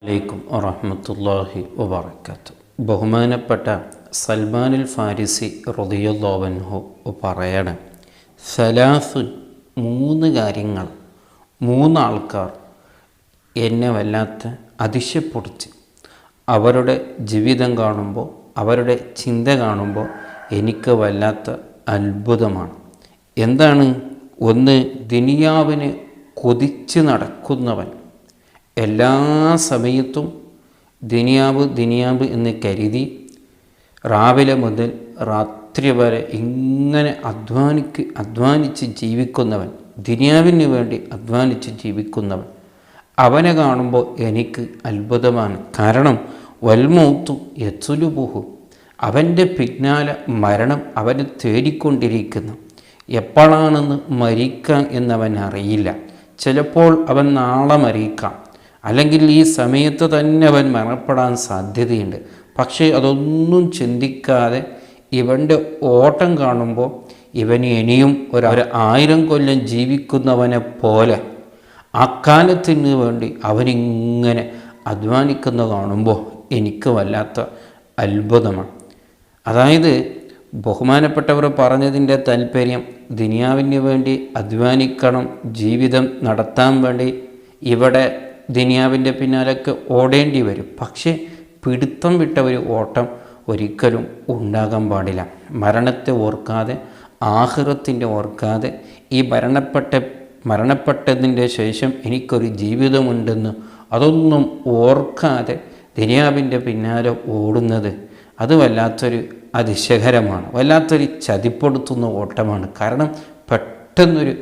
അലൈക്കും വറഹ്മത്തുള്ളാഹി വബറകാതുഹു. ബഹുമാനപ്പെട്ട സൽമാനുൽ ഫാരിസി റളിയല്ലാഹു അൻഹു പറയാണ്, സലാസുൻ, മൂന്ന് കാര്യങ്ങൾ, മൂന്നാൾക്കാർ എന്നെ വല്ലാത്ത അതിശയപ്പെടുത്തി. അവരുടെ ജീവിതം കാണുമ്പോൾ, അവരുടെ ചിന്ത കാണുമ്പോൾ എനിക്ക് വല്ലാത്ത അത്ഭുതമാണ്. എന്താണ്? ഒന്ന്, ദുനിയാവിന് കൊതിച്ച് നടക്കുന്നവൻ, എല്ലാ സമയത്തും ദുനിയാവ് എന്ന് കരുതി രാവിലെ മുതൽ രാത്രി വരെ ഇങ്ങനെ അധ്വാനിച്ച് ജീവിക്കുന്നവൻ, ദുനിയാവിന് വേണ്ടി അധ്വാനിച്ച് ജീവിക്കുന്നവൻ, അവനെ കാണുമ്പോൾ എനിക്ക് അത്ഭുതമാണ്. കാരണം വൽമൗത്തു യത്ലുബുഹു, അവൻ്റെ പിന്നാലെ മരണം അവനെ തേടിക്കൊണ്ടിരിക്കുന്നു. എപ്പോഴാണെന്ന് മരിക്കാം എന്നവൻ അറിയില്ല. ചിലപ്പോൾ അവൻ നാളെ മരിക്കാം, അല്ലെങ്കിൽ ഈ സമയത്ത് തന്നെ അവൻ മരണപ്പെടാൻ സാധ്യതയുണ്ട്. പക്ഷേ അതൊന്നും ചിന്തിക്കാതെ ഇവൻ്റെ ഓട്ടം കാണുമ്പോൾ ഇവന് ഇനിയും ഒരു 1000 കൊല്ലം ജീവിക്കുന്നവനെ പോലെ അക്കാലത്തിന് വേണ്ടി അവനിങ്ങനെ അധ്വാനിക്കുന്ന കാണുമ്പോൾ എനിക്ക് വല്ലാത്ത അത്ഭുതമാണ്. അതായത് ബഹുമാനപ്പെട്ടവർ പറഞ്ഞതിൻ്റെ താല്പര്യം, ദുനിയാവിന് വേണ്ടി അധ്വാനിക്കണം, ജീവിതം നടത്താൻ വേണ്ടി ഇവിടെ ദുനിയാവിൻ്റെ പിന്നാലൊക്കെ ഓടേണ്ടി വരും. പക്ഷേ പിടുത്തം വിട്ട ഒരു ഓട്ടം ഒരിക്കലും ഉണ്ടാകാൻ പാടില്ല. മരണത്തെ ഓർക്കാതെ, ആഖിറത്തിൻ്റെ ഓർക്കാതെ, ഈ മരണപ്പെട്ടതിൻ്റെ ശേഷം എനിക്കൊരു ജീവിതമുണ്ടെന്ന് അതൊന്നും ഓർക്കാതെ ദുനിയാവിൻ്റെ പിന്നാലെ ഓടുന്നത്, അത് വല്ലാത്തൊരു അതിശയകരമാണ്, വല്ലാത്തൊരു ചതിപ്പെടുത്തുന്ന ഓട്ടമാണ്. കാരണം പെട്ടെന്നൊരു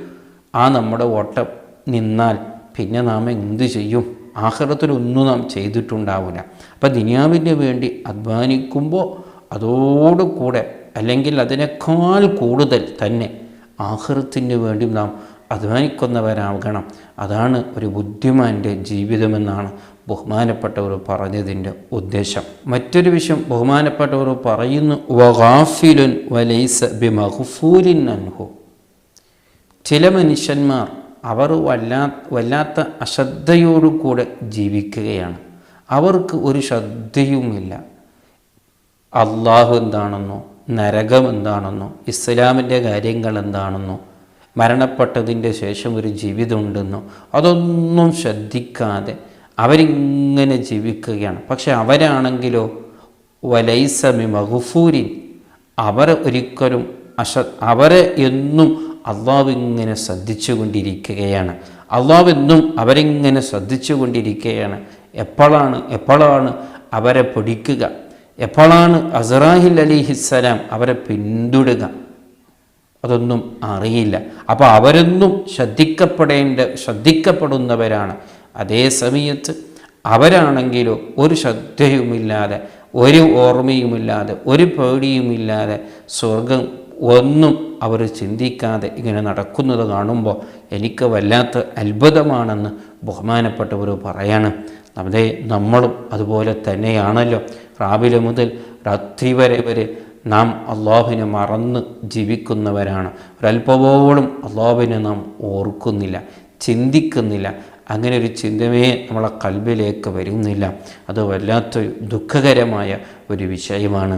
നമ്മുടെ ഓട്ടം നിന്നാൽ പിന്നെ നാം എന്ത് ചെയ്യും? ആഖിറത്തിലൊന്നും നാം ചെയ്തിട്ടുണ്ടാവില്ല. അപ്പം ദുനിയാവിന് വേണ്ടി അധ്വാനിക്കുമ്പോൾ അതോടുകൂടെ, അല്ലെങ്കിൽ അതിനേക്കാൾ കൂടുതൽ തന്നെ ആഖിറത്തിന് വേണ്ടി നാം അധ്വാനിക്കുന്നവരാകണം. അതാണ് ഒരു ബുദ്ധിമാൻ്റെ ജീവിതമെന്നാണ് ബഹുമാനപ്പെട്ടവർ പറഞ്ഞതിൻ്റെ ഉദ്ദേശം. മറ്റൊരു വിഷയം ബഹുമാനപ്പെട്ടവർ പറയുന്നു, വഗാഫിലുൻ വലൈസ ബിമഗ്ഫൂലിൻ അൻഹു. ചില മനുഷ്യന്മാർ അവർ വല്ലാത്ത അശ്രദ്ധയോടുകൂടെ ജീവിക്കുകയാണ്. അവർക്ക് ഒരു ശ്രദ്ധയുമില്ല അള്ളാഹു എന്താണെന്നോ, നരകം എന്താണെന്നോ, ഇസ്ലാമിൻ്റെ കാര്യങ്ങൾ എന്താണെന്നോ, മരണപ്പെട്ടതിൻ്റെ ശേഷം ഒരു ജീവിതമുണ്ടെന്നോ അതൊന്നും ശ്രദ്ധിക്കാതെ അവരിങ്ങനെ ജീവിക്കുകയാണ്. പക്ഷെ അവരാണെങ്കിലോ വലൈസ ബിമഗ്ഫൂരിൻ, അവരെ എന്നും അള്ളാഹു ഇങ്ങനെ ശ്രദ്ധിച്ചു കൊണ്ടിരിക്കുകയാണ്. അള്ളാഹു എന്നും അവരിങ്ങനെ ശ്രദ്ധിച്ചു കൊണ്ടിരിക്കുകയാണ്. എപ്പോഴാണ് അവരെ പിടിക്കുക, എപ്പോഴാണ് അസ്റായിൽ അലൈഹിസ്സലാം അവരെ പിന്തുടരുക, അതൊന്നും അറിയില്ല. അപ്പോൾ അവരൊന്നും ശ്രദ്ധിക്കപ്പെടുന്നവരാണ്. അതേ സമയത്ത് അവരാണെങ്കിലോ ഒരു ശ്രദ്ധയുമില്ലാതെ, ഒരു ഓർമ്മയുമില്ലാതെ, ഒരു പേടിയുമില്ലാതെ, സ്വർഗം ഒന്നും അവർ ചിന്തിക്കാതെ ഇങ്ങനെ നടക്കുന്നത് കാണുമ്പോൾ എനിക്ക് വല്ലാത്ത അത്ഭുതമാണെന്ന് ബഹുമാനപ്പെട്ടവർ പറയാണ്. നമ്മളും അതുപോലെ തന്നെയാണല്ലോ. രാവിലെ മുതൽ രാത്രി വരെ നാം അള്ളാഹുവിനെ മറന്ന് ജീവിക്കുന്നവരാണ്. ഒരല്പപോലും അള്ളാഹുവിനെ നാം ഓർക്കുന്നില്ല, ചിന്തിക്കുന്നില്ല. അങ്ങനെ ഒരു ചിന്തമേ നമ്മളെ കൽബിലേക്ക് വരുന്നില്ല. അത് വല്ലാത്തൊരു ദുഃഖകരമായ ഒരു വിഷയമാണ്.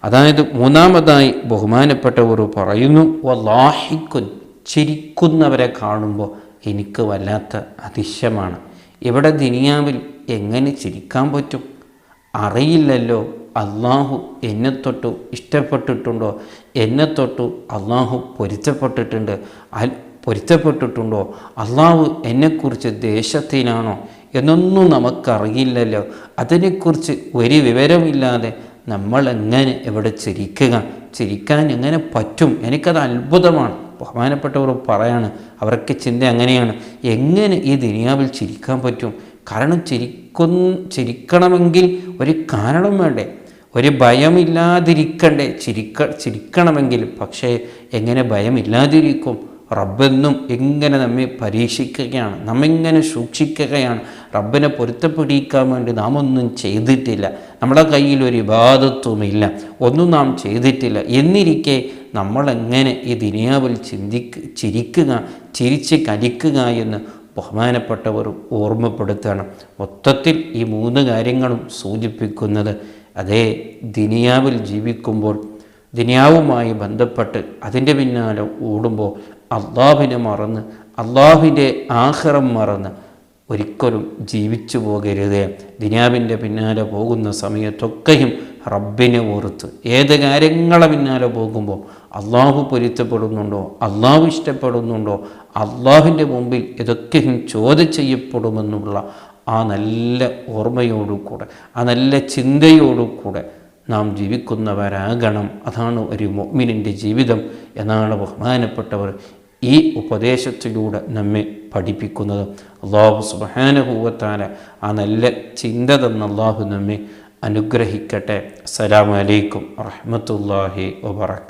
അതായത് മൂന്നാമതായി ബഹുമാനപ്പെട്ടവർ പറയുന്നു, വല്ലാഹിക്കുൻ, ചിരിക്കുന്നവരെ കാണുമ്പോൾ എനിക്ക് വല്ലാത്ത അതിശയമാണ്. ഇവിടെ ദുനിയാവിൽ എങ്ങനെ ചിരിക്കാൻ പറ്റും? അറിയില്ലല്ലോ അള്ളാഹു എന്നെ തൊട്ട് ഇഷ്ടപ്പെട്ടിട്ടുണ്ടോ, എന്നെ തൊട്ട് അള്ളാഹു പൊരുത്തപ്പെട്ടിട്ടുണ്ടോ, അള്ളാഹു എന്നെക്കുറിച്ച് ദേഷ്യത്തിനാണോ എന്നൊന്നും നമുക്കറിയില്ലല്ലോ. അതിനെക്കുറിച്ച് ഒരു വിവരമില്ലാതെ നമ്മളെങ്ങനെ ഇവിടെ ചിരിക്കാൻ എങ്ങനെ പറ്റും? എനിക്കത് അത്ഭുതമാണ്. ബഹുമാനപ്പെട്ടവർ പറയാണ്, അവർക്ക് ചിന്ത അങ്ങനെയാണ്, എങ്ങനെ ഈ ദുനിയാവിൽ ചിരിക്കാൻ പറ്റും? കാരണം ചിരിക്കണമെങ്കിൽ ഒരു കാരണം വേണ്ടേ, ഒരു ഭയമില്ലാതിരിക്കണ്ടേ ചിരിക്കണമെങ്കിൽ. പക്ഷേ എങ്ങനെ ഭയമില്ലാതിരിക്കും? റബ്ബെന്നും ഇങ്ങനെ നമ്മെ പരീക്ഷിക്കുകയാണ്, നമ്മിങ്ങനെ സൂക്ഷിക്കുകയാണ്. റബ്ബിനെ പൊരുത്തപ്പെടിക്കാൻ വേണ്ടി നാം ഒന്നും ചെയ്തിട്ടില്ല, നമ്മുടെ കയ്യിൽ ഒരു ഇബാദത്തുമില്ല, ഒന്നും നാം ചെയ്തിട്ടില്ല. എന്നിരിക്കെ നമ്മളെങ്ങനെ ഈ ദുനിയാവിൽ ചിരിച്ച് കളിക്കുക എന്ന് ബഹുമാനപ്പെട്ടവർ ഓർമ്മപ്പെടുത്തണം. മൊത്തത്തിൽ ഈ 3 കാര്യങ്ങളും സൂചിപ്പിക്കുന്നത് അതേ ദുനിയാവിൽ ജീവിക്കുമ്പോൾ ദുനിയാവുമായി ബന്ധപ്പെട്ട് അതിൻ്റെ പിന്നാലെ ഓടുമ്പോൾ അള്ളാഹുവിനെ മറന്ന് അള്ളാഹുവിൻ്റെ ആഖിറം മറന്ന് ഒരിക്കലും ജീവിച്ചു പോകരുത്. ദുനിയാവിൻ്റെ പിന്നാലെ പോകുന്ന സമയത്തൊക്കെയും റബ്ബിനെ ഓർത്ത് ഏത് കാര്യങ്ങളെ പിന്നാലെ പോകുമ്പോൾ അള്ളാഹു പൊരുത്തപ്പെടുന്നുണ്ടോ, അള്ളാഹു ഇഷ്ടപ്പെടുന്നുണ്ടോ, അള്ളാഹുവിൻ്റെ മുമ്പിൽ ഇതൊക്കെയും ചോദ്യം ചെയ്യപ്പെടുമെന്നുള്ള ആ നല്ല ഓർമ്മയോടുകൂടെ ആ നല്ല ചിന്തയോടുകൂടെ നാം ജീവിക്കുന്നവരാകണം. അതാണ് ഒരു മുഅ്മിനിൻ്റെ ജീവിതം എന്നാണ് ബഹുമാനപ്പെട്ടവർ ഈ ഉപദേശത്തിലൂടെ നമ്മെ പഠിപ്പിക്കുന്നത്. അല്ലാഹു സുബ്ഹാനഹു വ തആല ആ നല്ല ചിന്ത തന്ന അല്ലാഹു നമ്മെ അനുഗ്രഹിക്കട്ടെ. അസ്സലാമു അലൈക്കും വറഹ്മത്തുള്ളാഹി വബറകാതുഹു.